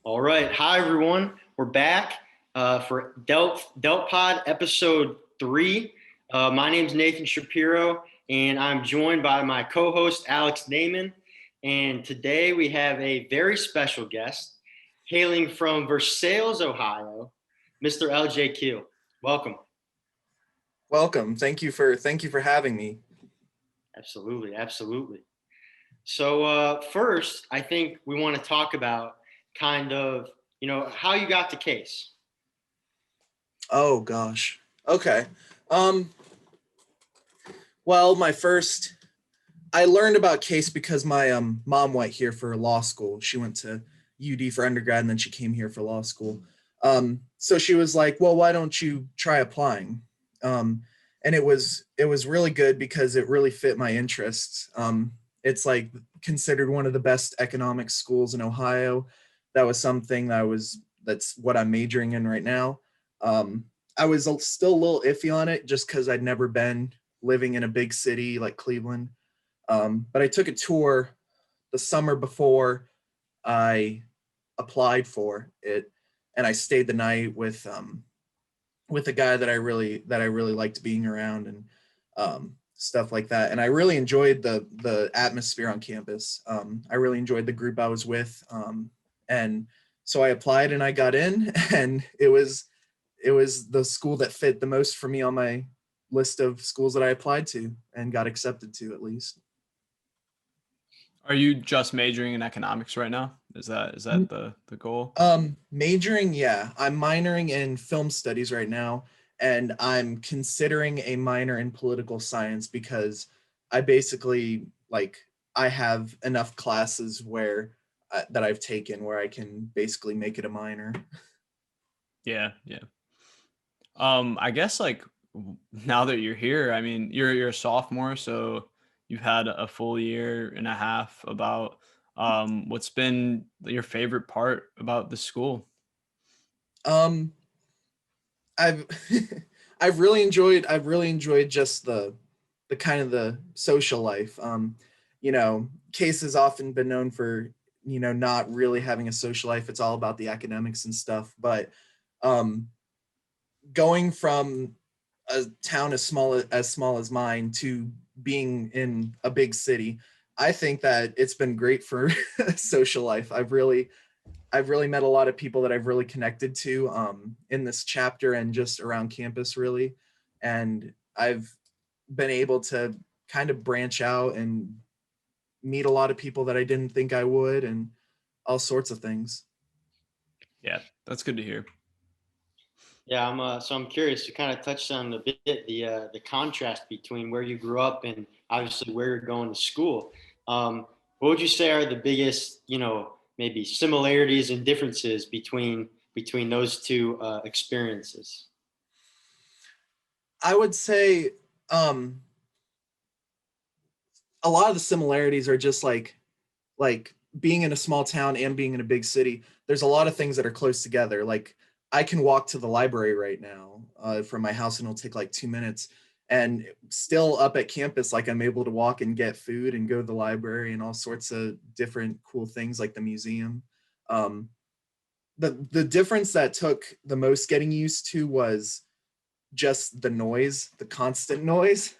All right. Hi, everyone. We're back for DeltPod episode 3. My name's Nathan Shapiro, and I'm joined by my co host, Alex Naiman. And today we have a very special guest hailing from Versailles, Ohio, Mr. LJ Keel. Welcome. Welcome. Thank you for having me. Absolutely. Absolutely. So, first, I think we want to talk about kind of, how you got the case. Oh gosh. Okay. Um well, my first I learned about Case because my mom went here for law school. She went to UD for undergrad and then she came here for law school. So she was like, "Well, why don't you try applying?" And it was really good because it really fit my interests. It's like considered one of the best economic schools in Ohio. That was something that's what I'm majoring in right now. I was still a little iffy on it just because I'd never been living in a big city like Cleveland. But I took a tour the summer before I applied for it, and I stayed the night with a guy that I really liked being around and stuff like that. And I really enjoyed the atmosphere on campus. I really enjoyed the group I was with, and so I applied and I got in, and it was the school that fit the most for me on my list of schools that I applied to and got accepted to at least. Are you just majoring in economics right now? Is that the goal? Majoring, yeah. I'm minoring in film studies right now, and I'm considering a minor in political science because I basically like I have enough classes where that I've taken where I can basically make it a minor. Yeah, yeah. I guess now that you're here, I mean, you're a sophomore, so you've had a full year and a half. About what's been your favorite part about the school? Um, I've I've really enjoyed just the kind of the social life. Case has often been known for not really having a social life. It's all about the academics and stuff. But um, going from a town as small as mine to being in a big city, I think that it's been great for social life. I've really met a lot of people that I've really connected to in this chapter and just around campus, really. And I've been able to kind of branch out and meet a lot of people that I didn't think I would, and all sorts of things. Yeah, that's good to hear. Yeah, I'm curious. You kind of touched on a bit the contrast between where you grew up and obviously where you're going to school. What would you say are the biggest, maybe similarities and differences between those two experiences? I would say um, a lot of the similarities are just like being in a small town and being in a big city. There's a lot of things that are close together. Like I can walk to the library right now from my house, and it'll take like 2 minutes. And still up at campus, like I'm able to walk and get food and go to the library and all sorts of different cool things like the museum. Um, the difference that took the most getting used to was just the noise, the constant noise.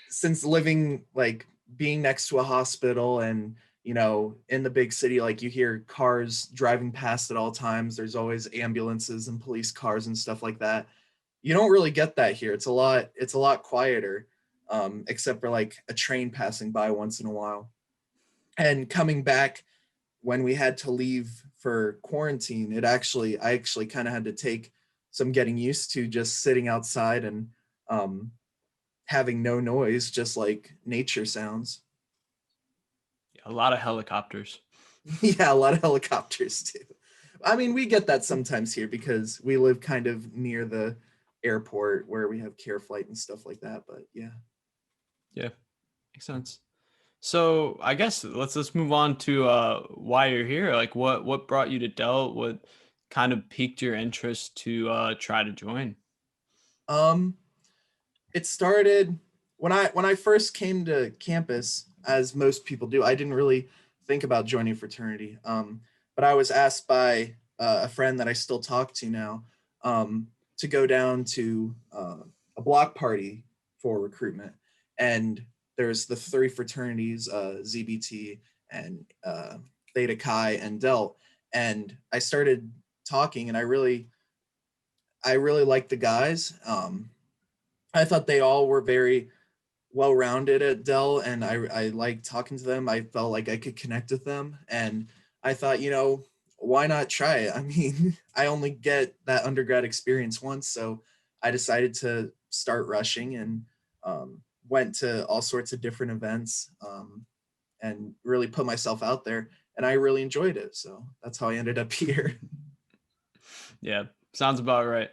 Since living like being next to a hospital and in the big city, like you hear cars driving past at all times. There's always ambulances and police cars and stuff like that. You don't really get that here. It's a lot quieter, except for like a train passing by once in a while. And coming back when we had to leave for quarantine, I actually kind of had to take some getting used to just sitting outside and um, having no noise, just like nature sounds. Yeah, a lot of helicopters. Yeah, a lot of helicopters too. I mean, we get that sometimes here because we live kind of near the airport where we have care flight and stuff like that. But yeah. Yeah, makes sense. So I guess let's move on to why you're here. Like what brought you to Delt? What kind of piqued your interest to try to join? Um, it started when I first came to campus, as most people do. I didn't really think about joining a fraternity. but I was asked by a friend that I still talk to now to go down to a block party for recruitment. And there's the three fraternities, ZBT and Theta Chi and Delt. And I started talking, and I really liked the guys. I thought they all were very well-rounded at Dell, and I liked talking to them. I felt like I could connect with them, and I thought, why not try it? I mean, I only get that undergrad experience once, so I decided to start rushing and went to all sorts of different events and really put myself out there, and I really enjoyed it. So that's how I ended up here. Yeah, sounds about right.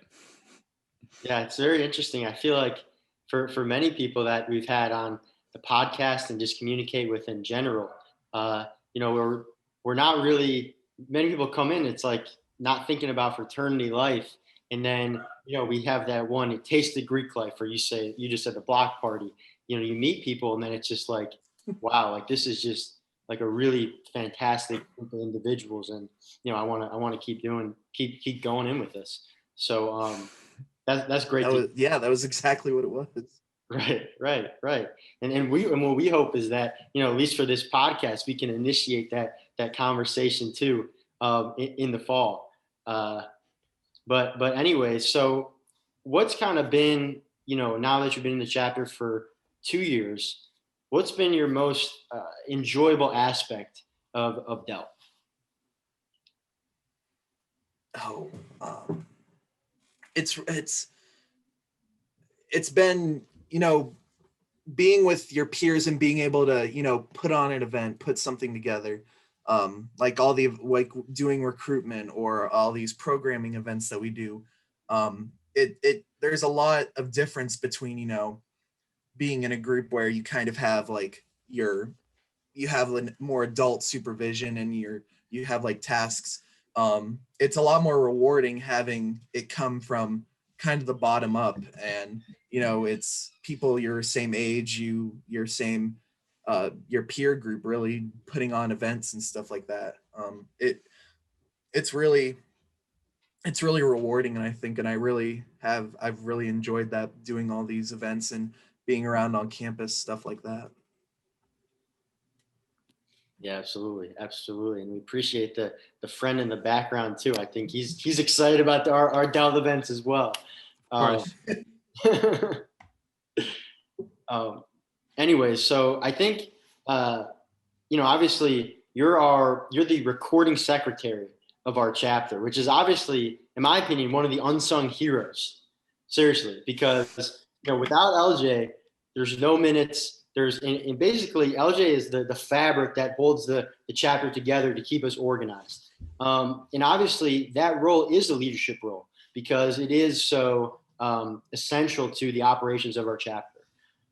Yeah, it's very interesting. I feel like for many people that we've had on the podcast and just communicate with in general, we're not really, many people come in, it's like not thinking about fraternity life. And then, we have that one, taste the Greek life, or you just said the block party, you meet people and then it's just like, wow, like this is just like a really fantastic group of individuals. And, I want to keep going in with this. So, that's great. That was exactly what it was. Right. And what we hope is that, at least for this podcast, we can initiate that conversation too, in the fall. But anyway, so what's kind of been, now that you've been in the chapter for 2 years, what's been your most enjoyable aspect of Delt? Oh, it's been, being with your peers and being able to, put on an event, put something together, like doing recruitment or all these programming events that we do. There's a lot of difference between, being in a group where you kind of have like you have more adult supervision and you have like tasks. It's a lot more rewarding having it come from kind of the bottom up, and it's people your same age, your same your peer group, really putting on events and stuff like that. It's really rewarding, and I think, and I've really enjoyed that, doing all these events and being around on campus, stuff like that. Yeah, absolutely, and we appreciate the friend in the background too. I think he's excited about our Delt events as well. Of course. Anyways, so I think obviously you're the recording secretary of our chapter, which is obviously, in my opinion, one of the unsung heroes. Seriously, because without LJ, there's no minutes. And basically LJ is the fabric that holds the chapter together to keep us organized. And obviously that role is a leadership role because it is so essential to the operations of our chapter.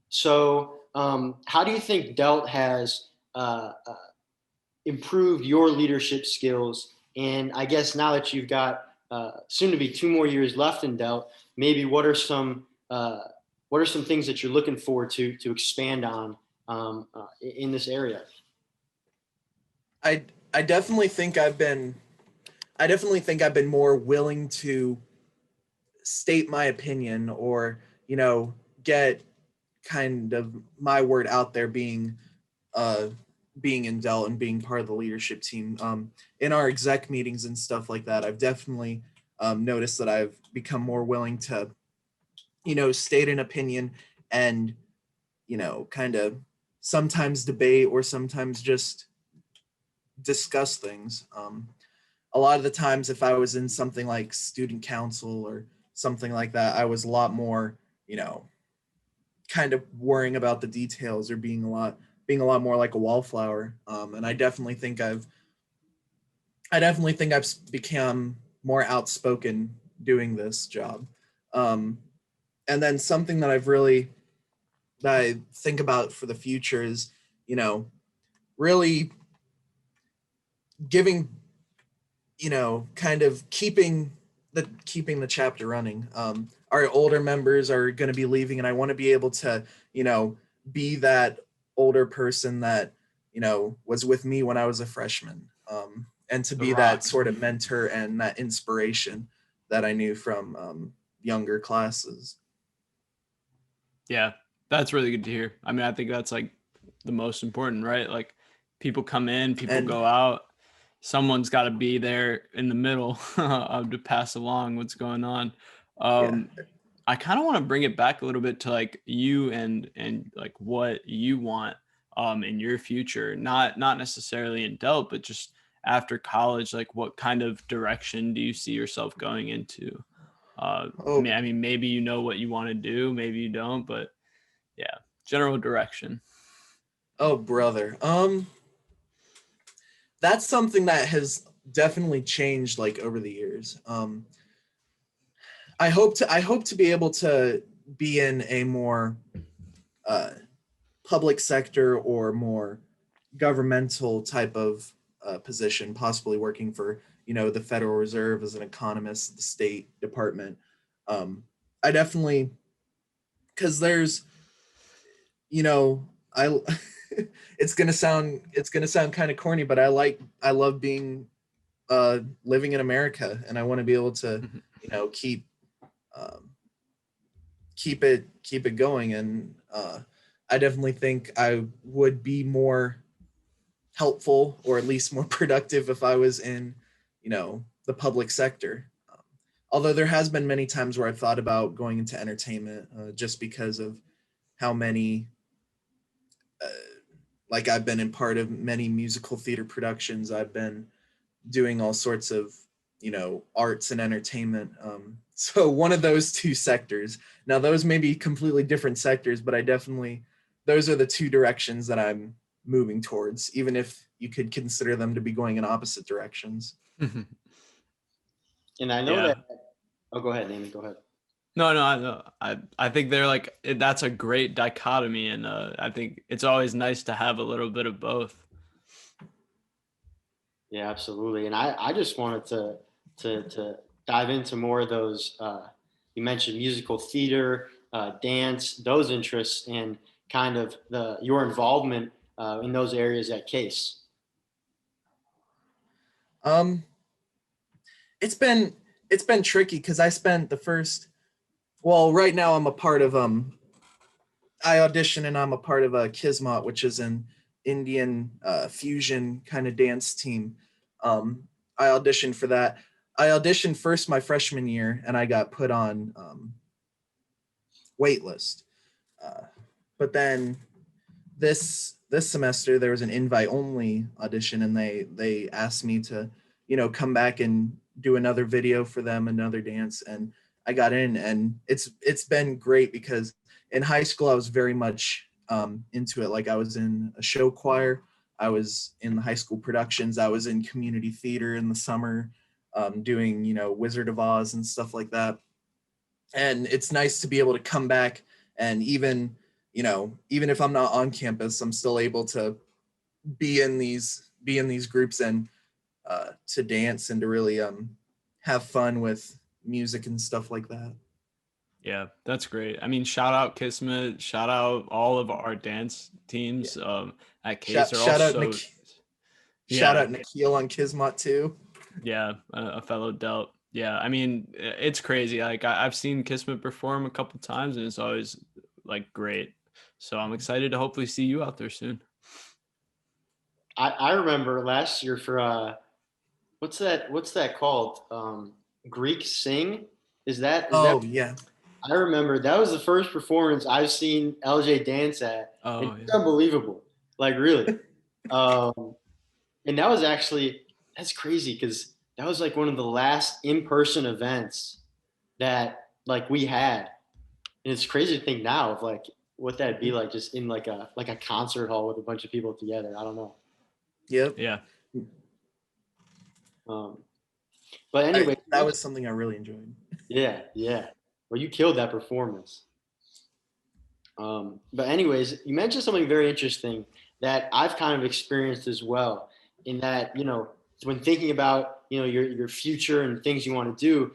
So how do you think Delt has improved your leadership skills? And I guess now that you've got soon to be 2 more years left in Delt, maybe what are some things that you're looking forward to expand on in this area? I definitely think I've been more willing to state my opinion, or get kind of my word out there, being in Delt and being part of the leadership team. In our exec meetings and stuff like that, I've definitely noticed that I've become more willing to state an opinion and kind of sometimes debate or sometimes just discuss things. A lot of the times, if I was in something like student council or something like that, I was a lot more kind of worrying about the details, or being a lot more like a wallflower. And I definitely think I've become more outspoken doing this job. And then something that I think about for the future is, really giving, kind of keeping the chapter running. Our older members are going to be leaving, and I want to be able to, be that older person that, was with me when I was a freshman. and to The be that Rock. sort of mentor and that inspiration that I knew from younger classes. Yeah, that's really good to hear. I mean, I think that's like the most important, right? Like people come in, people And go out. Someone's got to be there in the middle to pass along what's going on. yeah, I kind of want to bring it back a little bit to like you and like what you want in your future, not necessarily in Delt, but just after college, like what kind of direction do you see yourself going into? oh, I mean, maybe you know what you want to do, maybe you don't, but yeah, general direction. oh, brother. That's something that has definitely changed like over the years. I hope to be able to be in a more uh, public sector or more governmental type of position, possibly working for the Federal Reserve as an economist, the State Department. I definitely, because there's I it's gonna sound kind of corny, but I love being living in America, and I want to be able to keep um, keep it going. And I definitely think I would be more helpful, or at least more productive, if I was in the public sector. Although there has been many times where I've thought about going into entertainment, just because of how many uh, like I've been in part of many musical theater productions. I've been doing all sorts of arts and entertainment. So one of those two sectors. Now those may be completely different sectors, but I definitely those are the two directions that I'm moving towards, even if you could consider them to be going in opposite directions. And I know Yeah. that. Oh, go ahead, Amy. Go ahead. No, I know. I think they're like that's a great dichotomy, and I think it's always nice to have a little bit of both. Yeah, absolutely. And I just wanted to dive into more of those. You mentioned musical theater, dance, those interests, and kind of your involvement in those areas at Case. Um, it's been it's been tricky because I spent the first. Well, right now I'm a part of I audition and I'm a part of a Kismet, which is an Indian fusion kind of dance team. I auditioned for that. I auditioned first my freshman year, and I got put on waitlist. Uh, but then this semester there was an invite only audition, and they asked me to come back and do another video for them, another dance, and I got in. And it's been great because in high school I was very much into it. Like I was in a show choir, I was in the high school productions, I was in community theater in the summer, doing Wizard of Oz and stuff like that. And it's nice to be able to come back, and even if I'm not on campus, I'm still able to be in these groups, and to dance and to really have fun with music and stuff like that. Yeah, that's great. I mean, shout out Kismet, shout out all of our dance teams Yeah. at Case. Shout, They're all shout out so Nick, shout yeah, out Nikhil on Kismet too. yeah, a fellow Delt. Yeah, I mean, it's crazy. Like I've seen Kismet perform a couple times, and it's always like great. So I'm excited to hopefully see you out there soon. I remember last year for what's that called? Greek Sing? Is that? Oh yeah. I remember that was the first performance I've seen LJ dance at, and Oh it's yeah. unbelievable. Like really. Um, and that was actually that's crazy because that was like one of the last in-person events that like we had, and it's crazy to think now of like what that'd be like just in like a concert hall with a bunch of people together. I don't know. Yep. Yeah. Um, but anyway, That was something I really enjoyed. yeah, yeah. Well, you killed that performance. But anyways, you mentioned something very interesting that I've kind of experienced as well. In that, when thinking about your future and things you want to do,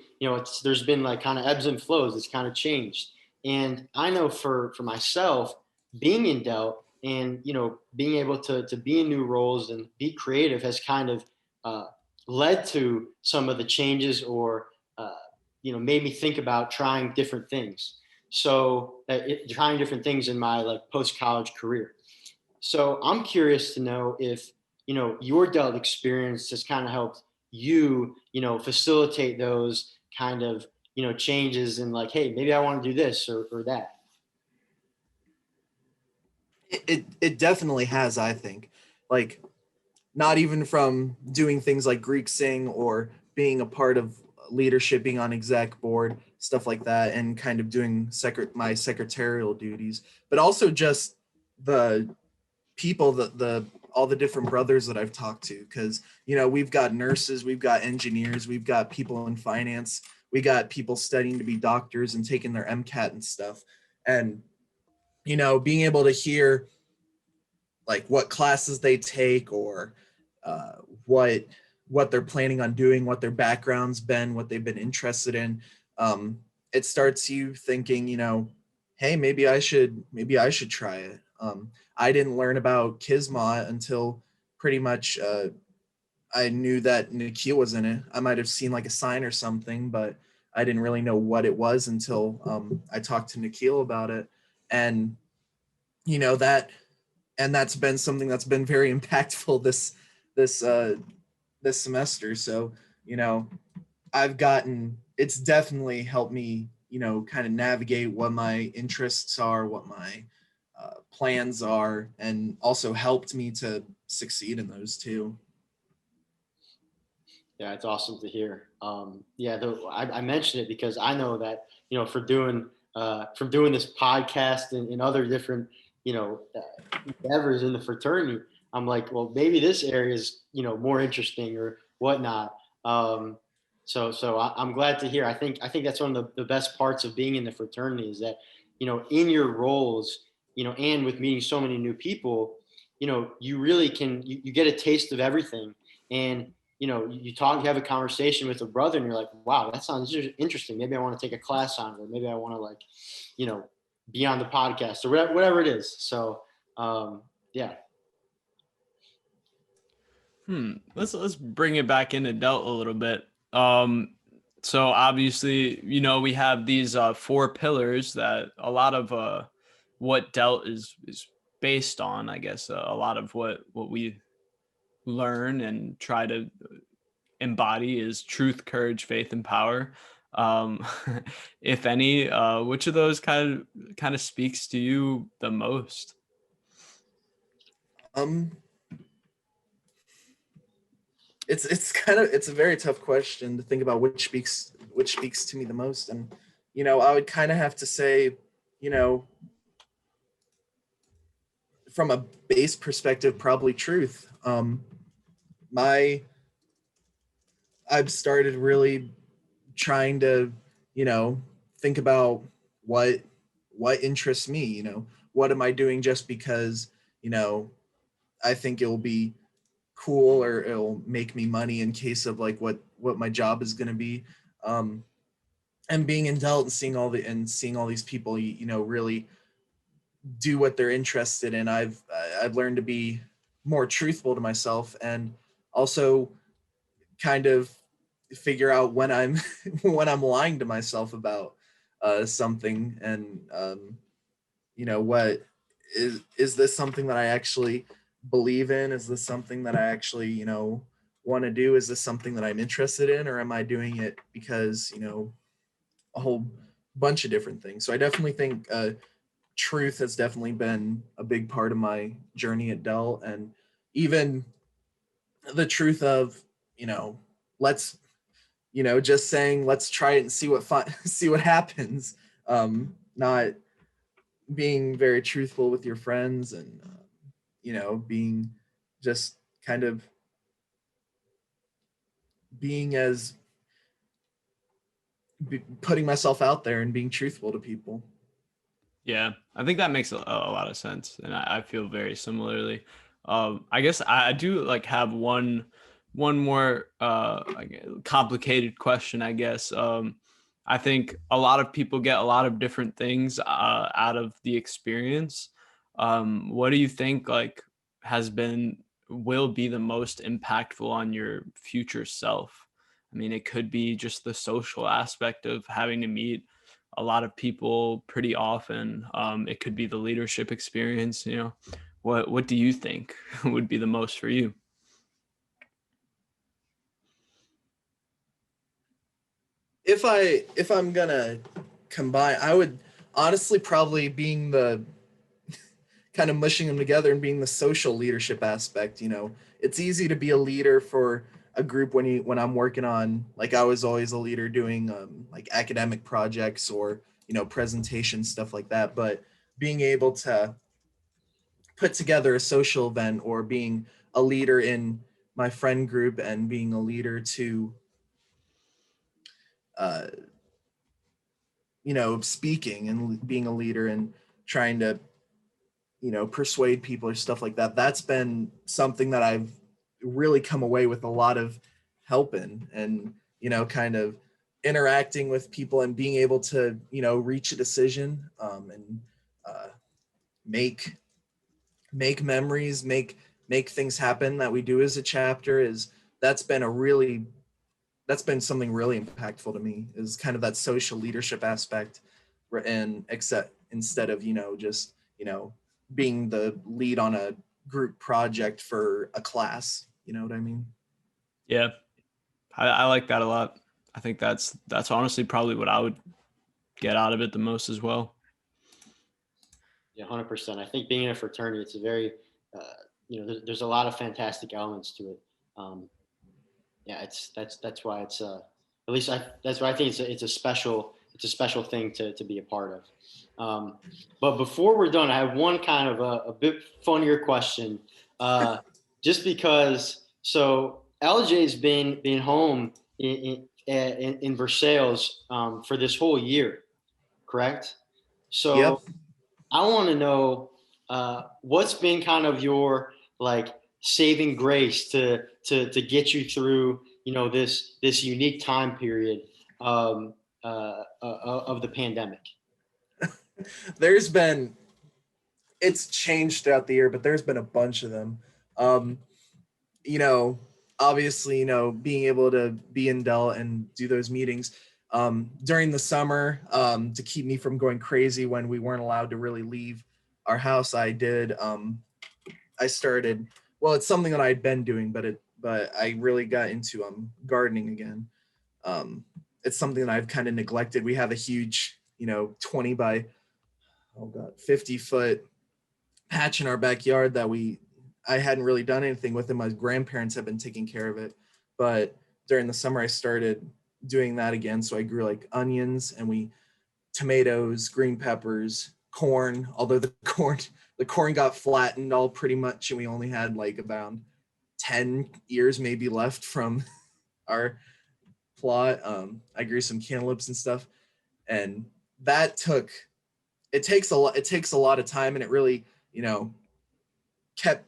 there's been like kind of ebbs and flows. It's kind of changed, and I know for myself, being in Delt and being able to be in new roles and be creative has kind of led to some of the changes, or made me think about trying different things. So trying different things in my like post college career. So I'm curious to know if your Delt experience has kind of helped you facilitate those kind of changes, and like, hey, maybe I want to do this or that. It definitely has, I think. Like, not even from doing things like Greek Sing or being a part of leadership, being on exec board, stuff like that, and kind of doing my secretarial duties, but also just the people that the all the different brothers that I've talked to, because we've got nurses, we've got engineers, we've got people in finance, we got people studying to be doctors and taking their MCAT and stuff. And being able to hear like what classes they take, or uh, what what they're planning on doing, what their background's been, what they've been interested in. It starts you thinking, hey, maybe I should try it. I didn't learn about Kisma until pretty much I knew that Nikhil was in it. I might have seen like a sign or something, but I didn't really know what it was until I talked to Nikhil about it. And that and that's been something that's been very impactful this this semester. So you know it's definitely helped me kind of navigate what my interests are, what my plans are, and also helped me to succeed in those too. Yeah, it's awesome to hear. Yeah, I mentioned it because I know that from doing this podcast and other different endeavors in the fraternity. I'm like, well, maybe this area is more interesting or whatnot. I'm glad to hear. I think that's one of the best parts of being in the fraternity is that in your roles, and with meeting so many new people, you really you get a taste of everything. And you have a conversation with a brother and you're like, wow, that sounds interesting. Maybe I want to take a class on it, or maybe I want to like, be on the podcast or whatever it is. So, yeah. Let's bring it back into Delt a little bit. So obviously, we have these four pillars that a lot of what Delt is based on. I guess a lot of what we learn and try to embody is truth, courage, faith, and power. Um, if any, which of those kind of speaks to you the most? Um, it's a very tough question to think about which speaks to me the most. And I would kind of have to say, you know from a base perspective, probably truth. My I've started really trying to think about what what interests me. What am I doing just because I think it'll be cool, or it'll make me money in case of like what my job is going to be. um and being in Delt and seeing all these people really do what they're interested in. I've learned to be more truthful to myself, and also kind of figure out when I'm when I'm lying to myself about something. And what is this something that I actually believe in? Is this something that I actually want to do? Is this something that I'm interested in, or am I doing it because a whole bunch of different things? So I definitely think truth has definitely been a big part of my journey at Dell. And even the truth of let's just saying let's try it and see what see what happens. Not being very truthful with your friends, and being just kind of being as putting myself out there and being truthful to people. Yeah, I think that makes a lot of sense, and I feel very similarly. I guess I do like have one more like, complicated question. I guess I think a lot of people get a lot of different things out of the experience. What do you think like has been will be the most impactful on your future self. I mean, it could be just the social aspect of having to meet a lot of people pretty often. It could be the leadership experience. What do you think would be the most for you? If I'm gonna combine, I would honestly probably being the kind of mushing them together and being the social leadership aspect. It's easy to be a leader for a group when I'm working on, like, I was always a leader doing like academic projects or presentations, stuff like that. But being able to put together a social event or being a leader in my friend group and being a leader to uh, speaking and being a leader and trying to persuade people or stuff like that, that's been something that I've really come away with a lot of help in. And kind of interacting with people and being able to reach a decision, and uh, make memories, make things happen that we do as a chapter, is that's been something really impactful to me, is kind of that social leadership aspect. And except instead of just being the lead on a group project for a class, you know what I mean? Yeah, I like that a lot. I think that's honestly probably what I would get out of it the most as well. Yeah, 100%. I think being in a fraternity, it's a very, there's a lot of fantastic elements to it. Um, yeah, that's why it's at least that's why I think it's a special thing to be a part of. But before we're done, I have one kind of a bit funnier question, uh, just because. So LJ's been home in Versailles for this whole year, correct? Yep. So I want to know what's been kind of your like saving grace to get you through this unique time period um, of the pandemic. There's been It's changed throughout the year, but there's been a bunch of them. um you know Obviously, being able to be in Dell and do those meetings during the summer, to keep me from going crazy when we weren't allowed to really leave our house. I started, well, it's something that I'd been doing, but I really got into gardening again. um it's something that I've kind of neglected. We have a huge 20 by, oh god, 50-foot patch in our backyard that I hadn't really done anything with, and my grandparents have been taking care of it. But during the summer I started doing that again. So I grew like onions, and tomatoes, green peppers, corn, although the corn got flattened all pretty much, and we only had like about 10 years maybe left from our plot. I grew some cantaloupes and stuff, and that took it takes a lot of time, and it really, kept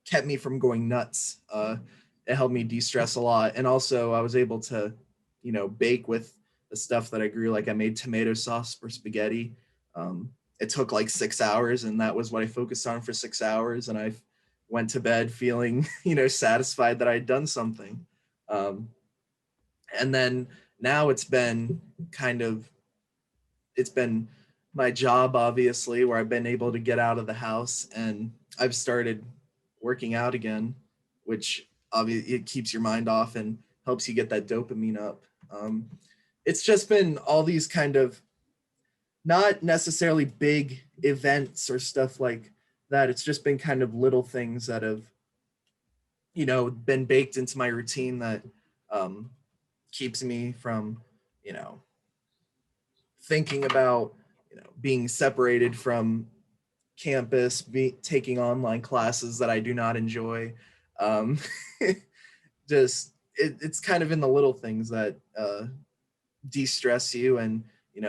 kept me from going nuts. It helped me de-stress a lot, and also I was able to, bake with the stuff that I grew. Like I made tomato sauce for spaghetti. It took like 6 hours, and that was what I focused on for 6 hours. And I went to bed feeling, satisfied that I'd done something. Um, and then now it's been my job, obviously, where I've been able to get out of the house, and I've started working out again, which obviously it keeps your mind off and helps you get that dopamine up. It's just been all these kind of, not necessarily big events or stuff like that. It's just been kind of little things that have, been baked into my routine that um, keeps me from, you know, thinking about, being separated from campus, taking online classes that I do not enjoy. Um, it's kind of in the little things that de-stress you and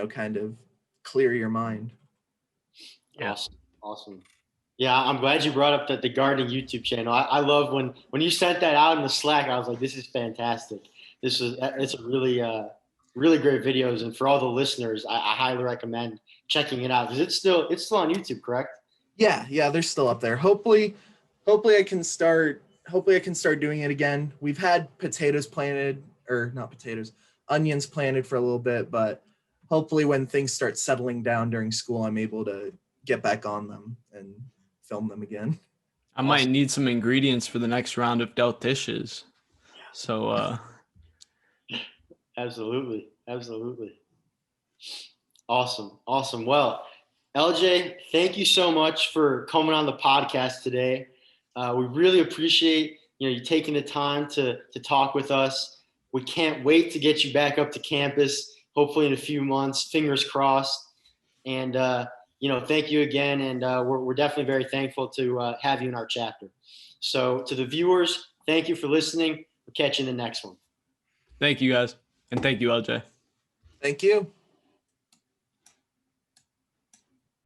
kind of clear your mind. Yeah. Awesome, awesome. Yeah, I'm glad you brought up the gardening YouTube channel. I love when you sent that out in the Slack. I was like, this is fantastic. It's a really really great videos, and for all the listeners, I highly recommend checking it out because it's still on YouTube, correct? Yeah, they're still up there. Hopefully, hopefully I can start doing it again. We've had potatoes planted, or not potatoes, onions planted for a little bit, but hopefully when things start settling down during school, I'm able to get back on them and film them again. I might need some ingredients for the next round of Delt dishes. So Absolutely. Awesome. Well, LJ, thank you so much for coming on the podcast today. We really appreciate you taking the time to talk with us. We can't wait to get you back up to campus, hopefully in a few months. Fingers crossed. And thank you again. And we're definitely very thankful to have you in our chapter. So to the viewers, thank you for listening. We'll catch you in the next one. thank you guys. And thank you, LJ. Thank you.